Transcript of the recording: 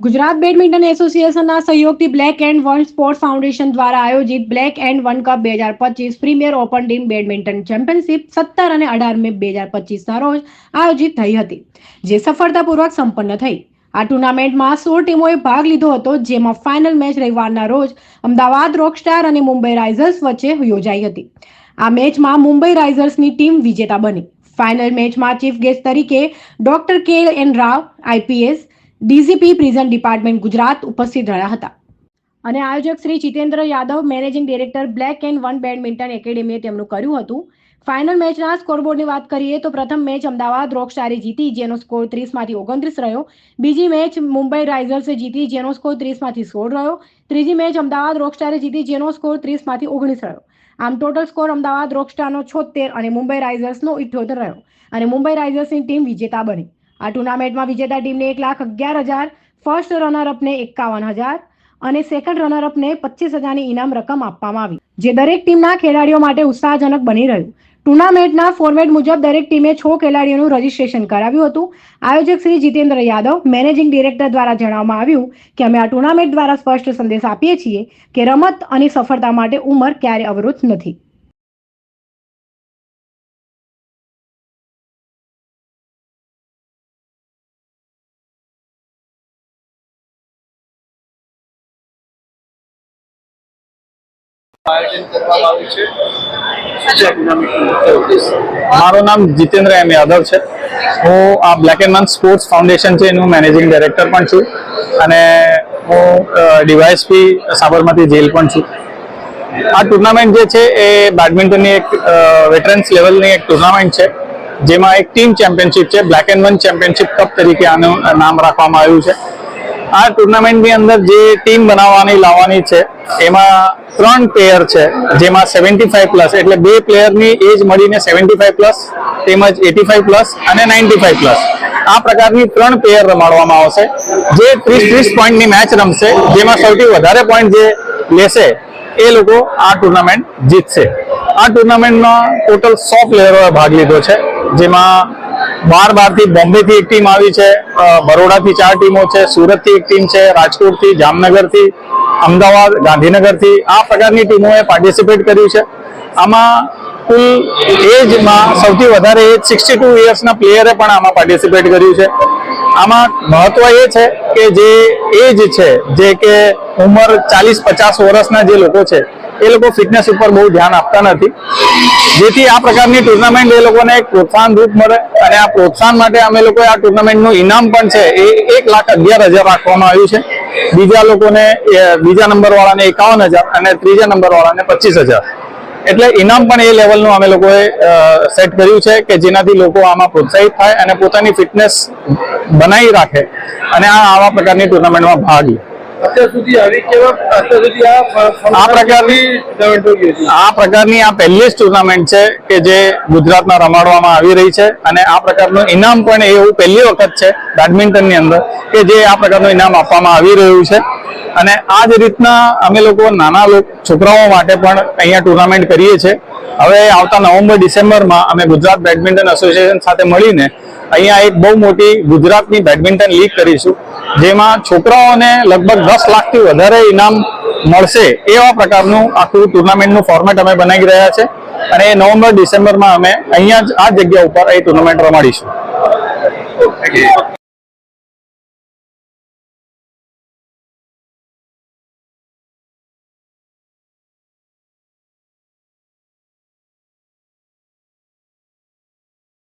Gujarat badminton એસોસિએશનના સહયોગથી black and one sports foundation દ્વારા આયોજિત black and one cup 2025 premier open team badminton championship 17 અને 18 મે 2025ના રોજ આયોજિત થઈ હતી, જે સફળતાપૂર્વક સંપન્ન થઈ। આ ટુર્નામેન્ટમાં 16 ટીમોએ ભાગ લીધો હતો, જેમાં ફાઇનલ મેચ રવિવારના રોજ અમદાવાદ રોકસ્ટાર અને મુંબઈ રાઇઝર્સ વચ્ચે યોજાઈ હતી। આ મેચમાં મુંબઈ રાઇઝર્સની ટીમ વિજેતા બની। ફાઇનલ મેચમાં ચીફ ગેસ્ટ તરીકે doctor K N. Rao, IPS, DGP prison department Gujarat ઉપસ્થિત રહ્યા હતા અને આયોજક Shri Jitendra Yadav, managing director black and one badminton એકેડેમીએ તેમનું કર્યું હતું। ફાઇનલ મેચના સ્કોરબોર્ડની વાત કરીએ તો પ્રથમ મેચ અમદાવાદ રોકસ્ટારે જીતી, જેનો સ્કોર 30માંથી 29 રહ્યો। બીજી મેચ મુંબઈ રાઇઝર્સે જીતી, જેનો સ્કોર 30માંથી 16 રહ્યો। ત્રીજી મેચ અમદાવાદ રોકસ્ટારે જીતી, જેનો સ્કોર 30માંથી 19 રહ્યો। આમ ટોટલ સ્કોર અમદાવાદ રોકસ્ટારનો 76 અને મુંબઈ રાઇઝર્સનો 78 રહ્યો અને મુંબઈ રાઇઝર્સની ટીમ વિજેતા બની। આ ટુર્નામેન્ટમાં વિજેતા ટીમને 1,11,000, ફર્સ્ટ રનરઅપને 51,000 અને સેકન્ડ રનરઅપને 25,000ની ઇનામ રકમ આપવામાં આવી, જે દરેક ટીમના ખેલાડીઓ માટે ઉત્સાહજનક બની રહ્યું। ટુર્નામેન્ટના ફોર્મેટ મુજબ દરેક ટીમે 6 ખેલાડીઓનું રજીસ્ટ્રેશન કરાવ્યું હતું। આયોજક શ્રી જીતેન્દ્ર યાદવ, મેનેજિંગ ડિરેક્ટર દ્વારા જણાવવામાં આવ્યું કે અમે આ ટુર્નામેન્ટ દ્વારા સ્પષ્ટ સંદેશ આપીએ છીએ કે રમત અને સફળતા માટે ઉંમર ક્યારે અવરોધ નથી। મારું નામ જીતેન્દ્ર એમ યાદવ છે। હું આ black and one sports foundation છે એનું મેનેજિંગ ડાયરેક્ટર પણ છું અને હું ડીવાયએસપી સાબરમતી જેલ પણ છું। આ ટુર્નામેન્ટ જે છે એ બેડમિન્ટનની એક વેટરન્સ લેવલની એક ટુર્નામેન્ટ છે, જેમાં એક ટીમ ચેમ્પિયનશિપ છે। Black and one championship cup તરીકે આનું નામ રાખવામાં આવ્યું છે। આ ટુર્નામેન્ટની અંદર જે ટીમ બનાવવાની લાવવાની છે એમાં 3 પેયર છે, જેમાં 75 પ્લસ એટલે 2 પ્લેયરની એજ મળીને 75 પ્લસ, તેમજ 85 પ્લસ અને 95 પ્લસ આ પ્રકારની 3 પેયર રમાડવામાં આવશે, જે 30-30 પોઈન્ટની મેચ રમશે, જેમાં સૌથી વધારે પોઈન્ટ જે લેશે એ લોકો આ ટુર્નામેન્ટ જીતશે। આ ટુર્નામેન્ટમાં ટોટલ 100 પ્લેયરોએ ભાગ લીધો છે, જેમાં બહારથી બોમ્બેથી એક ટીમ આવી છે, બરોડાથી 4 ટીમો છે, સુરતથી એક ટીમ છે, રાજકોટથી, જામનગરથી, અમદાવાદ, ગાંધીનગરથી આ પ્રકારની ટીમોએ પાર્ટિસિપેટ કર્યું છે। આમાં કુલ એજમાં સૌથી વધારે એજ 62 યર્સના પ્લેયરે પણ આમાં પાર્ટિસિપેટ કર્યું છે। આમાં મહત્વ એ છે કે જે એજ છે, જે કે ઉંમર 40-50 વર્ષના જે લોકો છે એ લોકો ફિટનેસ ઉપર બહુ ધ્યાન આપતા નથી, જેથી આ પ્રકારની ટુર્નામેન્ટ એ લોકોને એક પ્રોત્સાહન રૂપ મળે અને આ પ્રોત્સાહન માટે અમે લોકોએ આ ટુર્નામેન્ટનું ઇનામ પણ છે એ 1,11,000 રાખવામાં આવ્યું છે। બીજા લોકોને બીજા નંબરવાળાને 51,000 અને ત્રીજા નંબરવાળાને 25,000 એટલે ઇનામ પણ એ લેવલનું અમે લોકોએ સેટ કર્યું છે કે જેનાથી લોકો આમાં પ્રોત્સાહિત થાય અને પોતાની ફિટનેસ બનાવી રાખે અને આવા પ્રકારની ટુર્નામેન્ટમાં ભાગ લે। આ પ્રકારની આ પહેલી જ ટુર્નામેન્ટ છે કે જે ગુજરાતમાં રમાડવામાં આવી રહી છે અને આ પ્રકારનું ઇનામ પણ એવું પહેલી વખત છે બેડમિન્ટનની અંદર કે જે આ પ્રકારનું ઇનામ આપવામાં આવી રહ્યું છે। અને આ જ રીતના અમે લોકો નાના છોકરાઓ માટે પણ અહીંયા ટુર્નામેન્ટ કરીએ છીએ। હવે આવતા નવેમ્બર-ડિસેમ્બરમાં અમે ગુજરાત બેડમિન્ટન એસોસિએશન સાથે મળીને અહીંયા એક બહુ મોટી ગુજરાતની બેડમિન્ટન લીગ કરીશું, જેમાં છોકરાઓને લગભગ 10 લાખથી વધારે ઇનામ મળશે એવા પ્રકારનું આખું ટુર્નામેન્ટનું ફોર્મેટ અમે બનાવી રહ્યા છે અને એ નવેમ્બર-ડિસેમ્બરમાં અમે અહીંયા જ આ જગ્યા ઉપર એ ટુર્નામેન્ટ રમાડીશું।